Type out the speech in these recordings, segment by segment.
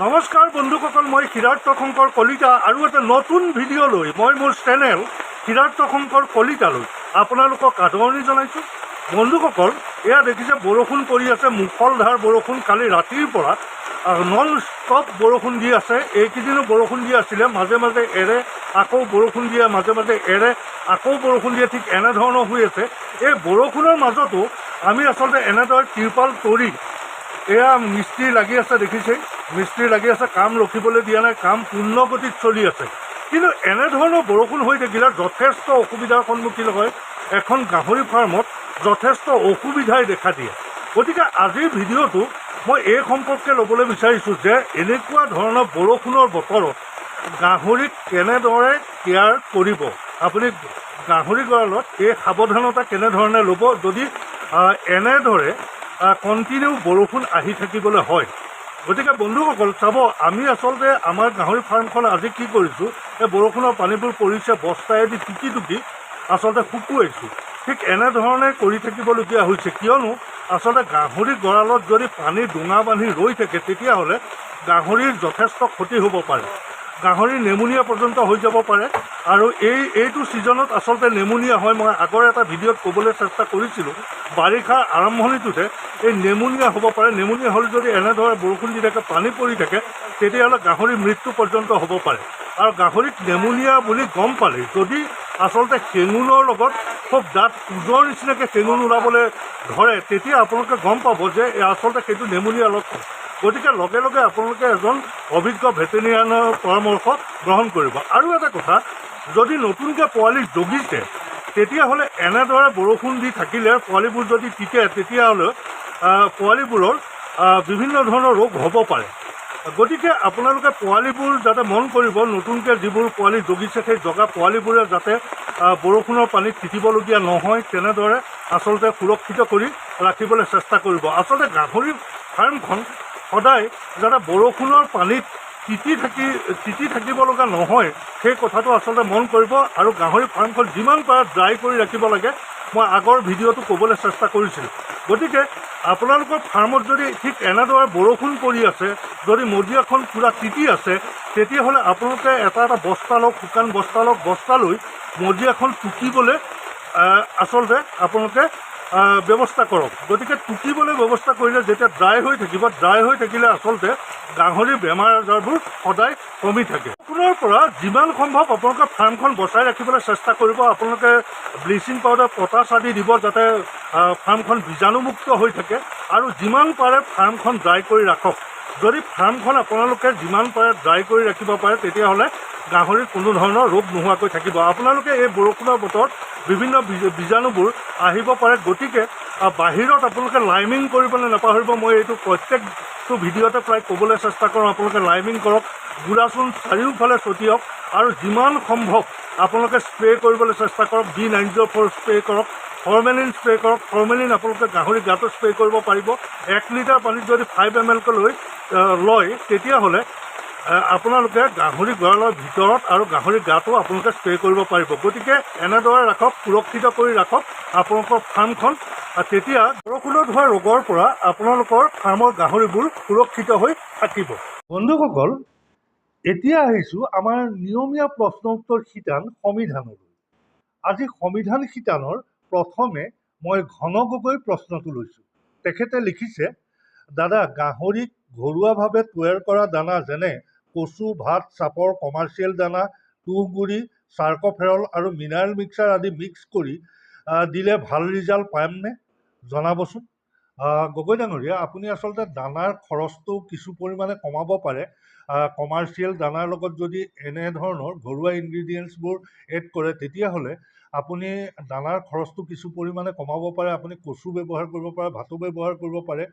নমস্কাৰ বন্ধুসকল, মই সিদ্ধাৰ্থ শংকৰ কলিতা আৰু এটা নতুন ভিডিঅ' লৈ মই মোৰ চেনেল সিদ্ধাৰ্থ শংকৰ কলিতালৈ আপোনালোকক আদৰণি জনাইছোঁ। বন্ধুসকল, এয়া দেখিছে বৰষুণ পৰি আছে, মুষলধাৰ বৰষুণ। কালি ৰাতিৰ পৰা নন ষ্টপ বৰষুণ দি আছে। এইকেইদিনো বৰষুণ দি আছিলে, মাজে মাজে এৰে আকৌ বৰষুণ দিয়ে, মাজে মাজে এৰে আকৌ বৰষুণ দিয়ে, ঠিক এনেধৰণৰ হৈ আছে। এই বৰষুণৰ মাজতো আমি আচলতে এনেদৰে তিৰপাল তৰি এয়া মিস্ত্ৰী লাগি আছে, দেখিছেই মিস্ত্ৰী লাগি আছে, কাম ৰখিবলৈ দিয়া নাই, কাম পূৰ্ণ গতিত চলি আছে। কিন্তু এনেধৰণৰ বৰষুণ হৈ থাকিলে যথেষ্ট অসুবিধাৰ সন্মুখীন হয়। এখন গাহৰি ফাৰ্মত যথেষ্ট অসুবিধাই দেখা দিয়ে। গতিকে আজিৰ ভিডিঅ'টো মই এই সম্পৰ্কে ল'বলৈ বিচাৰিছোঁ যে এনেকুৱা ধৰণৰ বৰষুণৰ বতৰত গাহৰিক কেনেদৰে কেয়াৰ কৰিব, আপুনি গাহৰি গঁৰালত এই সাৱধানতা কেনেধৰণে ল'ব যদি এনেদৰে কণ্টিনিউ বৰষুণ আহি থাকিবলৈ হয়। গতিকে বন্ধুসকল চাব, আমি আচলতে আমাৰ গাহৰি ফাৰ্মখন আজি কি কৰিছোঁ, এই বৰষুণৰ পানীবোৰ পৰিছে, বস্তাইদি টুকি টুকি আচলতে শুকুৱাইছোঁ। ঠিক এনেধৰণে কৰি থাকিবলগীয়া হৈছে, কিয়নো আচলতে গাহৰি গঁৰালত যদি পানী ডোঙা বান্ধি ৰৈ থাকে তেতিয়াহ'লে গাহৰিৰ যথেষ্ট ক্ষতি হ'ব পাৰে। গাহৰি নেমুনিয়া পৰ্যন্ত হৈ যাব পাৰে। আৰু এইটো ছিজনত আচলতে নেমুনিয়া হয়। মই আগৰ এটা ভিডিঅ'ত ক'বলৈ চেষ্টা কৰিছিলোঁ, বাৰিষাৰ আৰম্ভণিটোতে এই নেমুনিয়া হ'ব পাৰে। নেমুনিয়া হ'ল যদি এনেদৰে বৰষুণ দি থাকে, পানী পৰি থাকে, তেতিয়াহ'লে গাহৰিৰ মৃত্যু পৰ্যন্ত হ'ব পাৰে। আৰু গাহৰিক নেমুনিয়া বুলি গম পালে যদি আচলতে শেঙুনৰ লগত খুব দাঁত উজৰ নিচিনাকৈ শেঙুন ওলাবলৈ ধৰে, তেতিয়া আপোনালোকে গম পাব যে আচলতে সেইটো নেমুনিয়া লক্ষণ। গতিকে লগে লগে আপোনালোকে এজন অভিজ্ঞ ভেটেৰিনেৰিয়ানৰ পৰামৰ্শ গ্ৰহণ কৰিব। আৰু এটা কথা, যদি নতুনকৈ পোৱালি জগিছে তেতিয়াহ'লে এনেদৰে বৰষুণ দি থাকিলে পোৱালিবোৰ যদি তিতে তেতিয়াহ'লে পোৱালিবোৰৰ বিভিন্ন ধৰণৰ ৰোগ হ'ব পাৰে। গতিকে আপোনালোকে পোৱালিবোৰ যাতে মন কৰিব, নতুনকৈ যিবোৰ পোৱালি জগিছে সেই জগা পোৱালিবোৰে যাতে বৰষুণৰ পানীত তিতিবলগীয়া নহয়, তেনেদৰে আচলতে সুৰক্ষিত কৰি ৰাখিবলৈ চেষ্টা কৰিব। আচলতে গাহৰি ফাৰ্মখন সদায় যাতে বৰষুণৰ পানীত তিতি থাকিব লগা নহয়, সেই কথাটো আচলতে মন কৰিব। আৰু গাহৰি ফাৰ্মখন যিমান পাৰে ড্ৰাই কৰি ৰাখিব লাগে, মই আগৰ ভিডিঅ'টো ক'বলৈ চেষ্টা কৰিছিলোঁ। গতিকে আপোনালোকৰ ফাৰ্মত যদি ঠিক এনেদৰে বৰষুণ পৰি আছে, যদি মজিয়াখন পূৰা তিতি আছে, তেতিয়াহ'লে আপোনালোকে এটা বস্তা লওক, শুকান বস্তা লৈ মজিয়াখন টুকিবলৈ আচলতে আপোনালোকে ব্যৱস্থা কৰক। গতিকে টুকিবলৈ ব্যৱস্থা কৰিলে যেতিয়া ড্ৰাই হৈ থাকিলে আচলতে গাহৰিৰ বেমাৰ আজাৰবোৰ সদায় কমি থাকে। বৰষুণৰ পৰা যিমান সম্ভৱ আপোনালোকে ফাৰ্মখন বচাই ৰাখিবলৈ চেষ্টা কৰিব। আপোনালোকে ব্লিচিং পাউডাৰ, পটাছ আদি দিব যাতে ফাৰ্মখন বীজাণুমুক্ত হৈ থাকে। আৰু যিমান পাৰে ফাৰ্মখন ড্ৰাই কৰি ৰাখক। যদি ফাৰ্মখন আপোনালোকে যিমান পাৰে ড্ৰাই কৰি ৰাখিব পাৰে, তেতিয়াহ'লে গাহৰিৰ কোনো ধৰণৰ ৰোগ নোহোৱাকৈ থাকিব। আপোনালোকে এই বৰষুণৰ বতৰত বিভিন্ন বীজাণুবোৰ আহিব পাৰে। গতিকে বাহিৰত আপোনালোকে লাইমিং কৰিবলৈ নাপাহৰিব। মই এইটো প্ৰত্যেকটো ভিডিঅ'তে প্ৰায় ক'বলৈ চেষ্টা কৰোঁ, আপোনালোকে লাইমিং কৰক, গুড়াচূণ চাৰিওফালে ছটিয়াওক। আৰু যিমান সম্ভৱ আপোনালোকে স্প্ৰে' কৰিবলৈ চেষ্টা কৰক। B904 স্প্ৰে' কৰক, ফৰ্মেলিন স্প্ৰে' কৰক। ফৰ্মেলিন আপোনালোকে গাহৰি গাটো স্প্ৰে' কৰিব পাৰিব। 1 লিটাৰ পানীত যদি 5 ml কৈ লয়, তেতিয়াহ'লে আপোনালোকে গাহৰি গঁৰালৰ ভিতৰত আৰু গাহৰি গাটো আপোনালোকে স্প্ৰে' কৰিব পাৰিব। গতিকে এনেদৰে ৰাখক, সুৰক্ষিত কৰি ৰাখক আপোনালোকৰ ফাৰ্মখন। তেতিয়া বৰষুণত হোৱা ৰোগৰ পৰা আপোনালোকৰ ফাৰ্মৰ গাহৰিবোৰ সুৰক্ষিত হৈ থাকিব। বন্ধুসকল, এতিয়া আহিছোঁ আমাৰ নিয়মীয়া প্ৰশ্ন উত্তৰ শিতান সংবিধানলৈ। আজি সংবিধান শিতানৰ প্ৰথমে মই ঘন গগৈ প্ৰশ্নটো লৈছোঁ। তেখেতে লিখিছে, দাদা, গাহৰিক ঘৰুৱাভাৱে তৈয়াৰ কৰা দানা যেনে কচু, ভাত, চাপৰ, কমাৰ্চিয়েল দানা, তুঁহগুৰি, চাৰ্কফেৰল আৰু মিনাৰেল মিক্সাৰ আদি মিক্স কৰি দিলে ভাল ৰিজাল্ট পামনে? জনাবচোন। গগৈ ডাঙৰীয়া, আপুনি আচলতে দানাৰ খৰচটো কিছু পৰিমাণে কমাব পাৰে। কমাৰ্চিয়েল দানাৰ লগত যদি এনেধৰণৰ ঘৰুৱা ইনগ্ৰিডিয়েণ্টছবোৰ এড কৰে, তেতিয়াহ'লে আপুনি দানাৰ খৰচটো কিছু পৰিমাণে কমাব পাৰে। আপুনি কচু ব্যৱহাৰ কৰিব পাৰে, ভাতো ব্যৱহাৰ কৰিব পাৰে,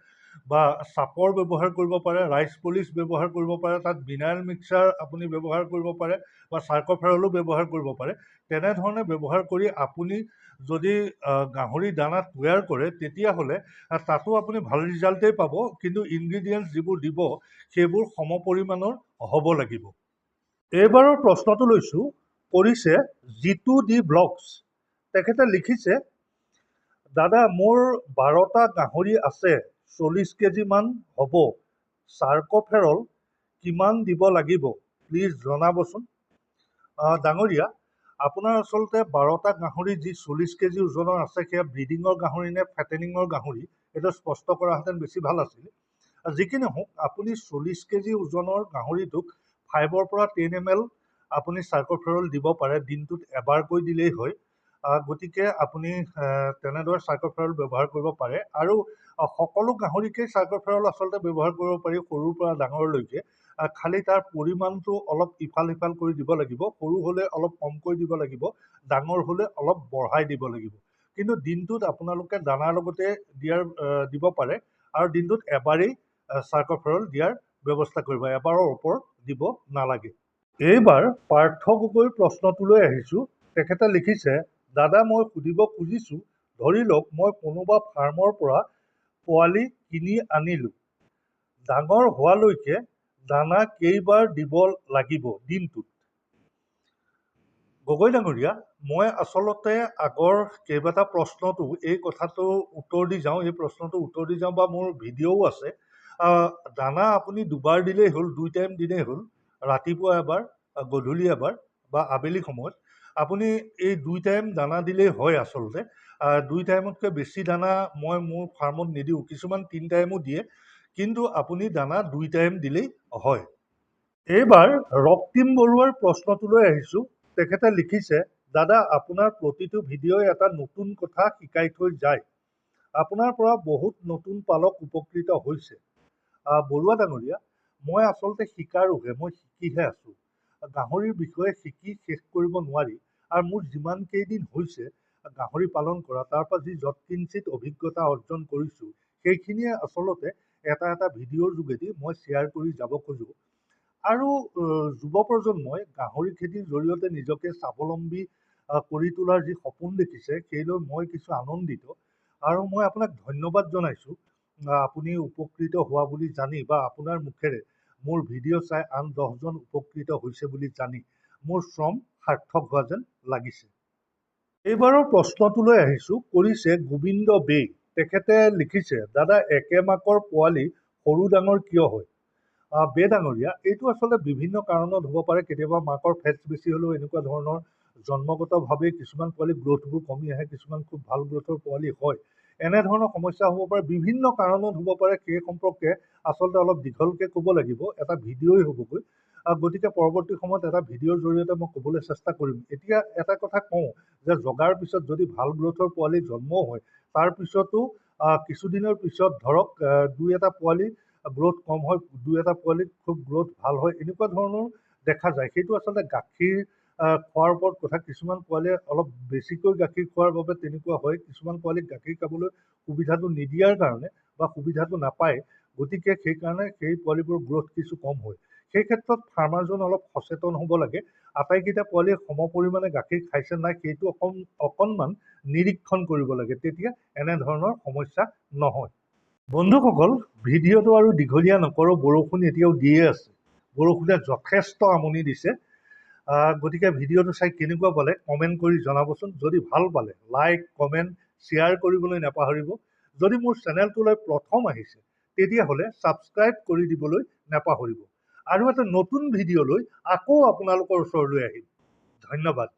বা চাপৰ ব্যৱহাৰ কৰিব পাৰে, ৰাইচ পলিচ ব্যৱহাৰ কৰিব পাৰে, তাত মিনাৰেল মিক্সাৰ আপুনি ব্যৱহাৰ কৰিব পাৰে, বা চাৰ্কফেৰলো ব্যৱহাৰ কৰিব পাৰে। তেনেধৰণে ব্যৱহাৰ কৰি আপুনি যদি গাহৰি দানা তৈয়াৰ কৰে, তেতিয়াহ'লে তাতো আপুনি ভাল ৰিজাল্টেই পাব। কিন্তু ইনগ্ৰিডিয়েণ্টছ যিবোৰ দিব সেইবোৰ সম পৰিমাণৰ হ'ব লাগিব। এইবাৰৰ প্ৰশ্নটো লৈছোঁ, কৰিছে জিতু ডি ব্লগছ। তেখেতে লিখিছে, দাদা, মোৰ 12টা গাহৰি আছে, 40 কেজিমান হ'ব। চাৰ্কফেৰল কিমান দিব লাগিব প্লিজ জনাবচোন। ডাঙৰীয়া, আপোনাৰ আচলতে 12টা গাহৰি যি 40 কেজি ওজনৰ আছে সেয়া ব্ৰিডিঙৰ গাহৰি নে ফেটেনিঙৰ গাহৰি, এইটো স্পষ্ট কৰাহেঁতেন বেছি ভাল আছিল। যি কি নহওক, আপুনি 40 কেজি ওজনৰ গাহৰিটোক 5 পৰা 10 ml আপুনি চাৰ্কোফেৰল দিব পাৰে, দিনটোত এবাৰকৈ দিলেই হয়। গতিকে আপুনি তেনেদৰে চাৰ্কোফেৰল ব্যৱহাৰ কৰিব পাৰে। আৰু সকলো গাহৰিকেই চাৰ্কোফেৰল আচলতে ব্যৱহাৰ কৰিব পাৰি, সৰুৰ পৰা ডাঙৰলৈকে। খালি তাৰ পৰিমাণটো অলপ ইফাল সিফাল কৰি দিব লাগিব। সৰু হ'লে অলপ কমকৈ দিব লাগিব, ডাঙৰ হ'লে অলপ বঢ়াই দিব লাগিব। কিন্তু দিনটোত আপোনালোকে দানাৰ লগতে দিব পাৰে, আৰু দিনটোত এবাৰেই চাৰ্কোফেৰল দিয়াৰ ব্যৱস্থা কৰিব, এবাৰৰ ওপৰত দিব নালাগে। এইবাৰ পাৰ্থ গগৈৰ প্ৰশ্নটোলৈ আহিছোঁ। তেখেতে লিখিছে, দাদা মই সুধিব খুজিছোঁ, ধৰি লওক মই কোনোবা ফাৰ্মৰ পৰা পোৱালি কিনি আনিলোঁ, ডাঙৰ হোৱালৈকে দানা কেইবাৰ দিব লাগিব দিনটোত? গগৈ ডাঙৰীয়া, মই আচলতে আগৰ কেইবাটা প্ৰশ্নটো এই কথাটো উত্তৰ দি যাওঁ, এই প্ৰশ্নটো উত্তৰ দি যাওঁ, বা মোৰ ভিডিঅ'ও আছে। দানা আপুনি 2বাৰ দিলেই হ'ল, 2 টাইম দিলেই হ'ল, ৰাতিপুৱা এবাৰ, গধূলি এবাৰ, বা আবেলি সময়ত। আপুনি এই 2 টাইম দানা দিলেই হয়। আচলতে 2 টাইমতকৈ বেছি দানা মই মোৰ ফাৰ্মত নিদিওঁ, কিছুমান 3 টাইমো দিয়ে, কিন্তু আপুনি দানা 2 টাইম দিলেই হয়। এইবাৰ ৰক্তিম বৰুৱাৰ প্ৰশ্নটোলৈ আহিছোঁ। তেখেতে লিখিছে, দাদা আপোনাৰ প্ৰতিটো ভিডিঅ'ই এটা নতুন কথা শিকাই থৈ যায়, আপোনাৰ পৰা বহুত নতুন পালক উপকৃত হৈছে। বৰুৱা ডাঙৰীয়া, মই আচলতে শিকাৰোহে, মই শিকিহে আছোঁ। গাহৰিৰ বিষয়ে শিকি শেষ কৰিব নোৱাৰি। আৰু মোৰ যিমান কেইদিন হৈছে গাহৰি পালন কৰা, তাৰ পৰা যি যৎকিঞ্চিত অভিজ্ঞতা অৰ্জন কৰিছোঁ, সেইখিনিয়ে আচলতে এটা এটা ভিডিঅ'ৰ যোগেদি মই শ্বেয়াৰ কৰি যাব খোজোঁ। আৰু যুৱ প্ৰজন্মই গাহৰি খেতিৰ জৰিয়তে নিজকে স্বাৱলম্বী কৰি তোলাৰ যি সপোন দেখিছে, সেইলৈ মই কিছু আনন্দিত। আৰু মই আপোনাক ধন্যবাদ জনাইছোঁ, আপুনি উপকৃত হোৱা বুলি জানি, বা আপোনাৰ মুখেৰে মোৰ ভিডিঅ' চাই আন 10জন উপকৃত হৈছে বুলি জানি মোৰ শ্ৰম সাৰ্থক হোৱা যেন লাগিছে। এইবাৰৰ প্ৰশ্নটোলৈ আহিছোঁ, কৰিছে গোবিন্দ বে। তেখেতে লিখিছে, দাদা একেমাকৰ পোৱালি সৰু ডাঙৰ কিয় হয়? বে ডাঙৰীয়া, এইটো আচলতে বিভিন্ন কাৰণত হ'ব পাৰে। কেতিয়াবা মাকৰ ফেটছ বেছি হ'লেও এনেকুৱা ধৰণৰ জন্মগতভাৱে কিছুমান পোৱালি গ্ৰ'থবোৰ কমি আহে, কিছুমান খুব ভাল গ্ৰ'থৰ পোৱালি হয়। এনেধৰণৰ সমস্যা হ'ব পাৰে, বিভিন্ন কাৰণত হ'ব পাৰে। সেই সম্পৰ্কে আচলতে অলপ দীঘলকৈ ক'ব লাগিব, এটা ভিডিঅ'ই হ'বগৈ। গতিকে পৰৱৰ্তী সময়ত এটা ভিডিঅ'ৰ জৰিয়তে মই ক'বলৈ চেষ্টা কৰিম। এতিয়া এটা কথা কওঁ যে জগাৰ পিছত যদি ভাল গ্ৰ'থৰ পোৱালি জন্ম হয়, তাৰপিছতো কিছুদিনৰ পিছত ধৰক 2-এটা পোৱালি গ্ৰ'থ কম হয়, 2-এটা পোৱালি খুব গ্ৰ'থ ভাল হয়, এনেকুৱা ধৰণৰ দেখা যায়। সেইটো আচলতে গাখীৰ খোৱাৰ ওপৰত কথা। কিছুমান পোৱালীয়ে অলপ বেছিকৈ গাখীৰ খোৱাৰ বাবে তেনেকুৱা হয়, কিছুমান পোৱালীক গাখীৰ খাবলৈ সুবিধাটো নিদিয়াৰ কাৰণে বা সুবিধাটো নাপায়, গতিকে সেইকাৰণে সেই পোৱালিবোৰৰ গ্ৰ'থ কিছু কম হয়। সেই ক্ষেত্ৰত ফাৰ্মাৰজন অলপ সচেতন হ'ব লাগে। আটাইকেইটা পোৱালীয়ে সম পৰিমাণে গাখীৰ খাইছে নাই সেইটো অকণমান নিৰীক্ষণ কৰিব লাগে, তেতিয়া এনেধৰণৰ সমস্যা নহয়। বন্ধুসকল, ভিডিঅ'টো আৰু দীঘলীয়া নকৰোঁ, বৰষুণ এতিয়াও দিয়ে আছে, বৰষুণে যথেষ্ট আমনি দিছে। গতিকে ভিডিঅ'টো চাই কেনেকুৱা পালে কমেণ্ট কৰি জনাবচোন। যদি ভাল পালে লাইক, কমেণ্ট, শ্বেয়াৰ কৰিবলৈ নাপাহৰিব। যদি মোৰ চেনেলটোলৈ প্ৰথম আহিছে তেতিয়াহ'লে ছাবস্ক্ৰাইব কৰি দিবলৈ নাপাহৰিব। আৰু এটা নতুন ভিডিঅ'লৈ আকৌ আপোনালোকৰ ওচৰলৈ আহিম। ধন্যবাদ।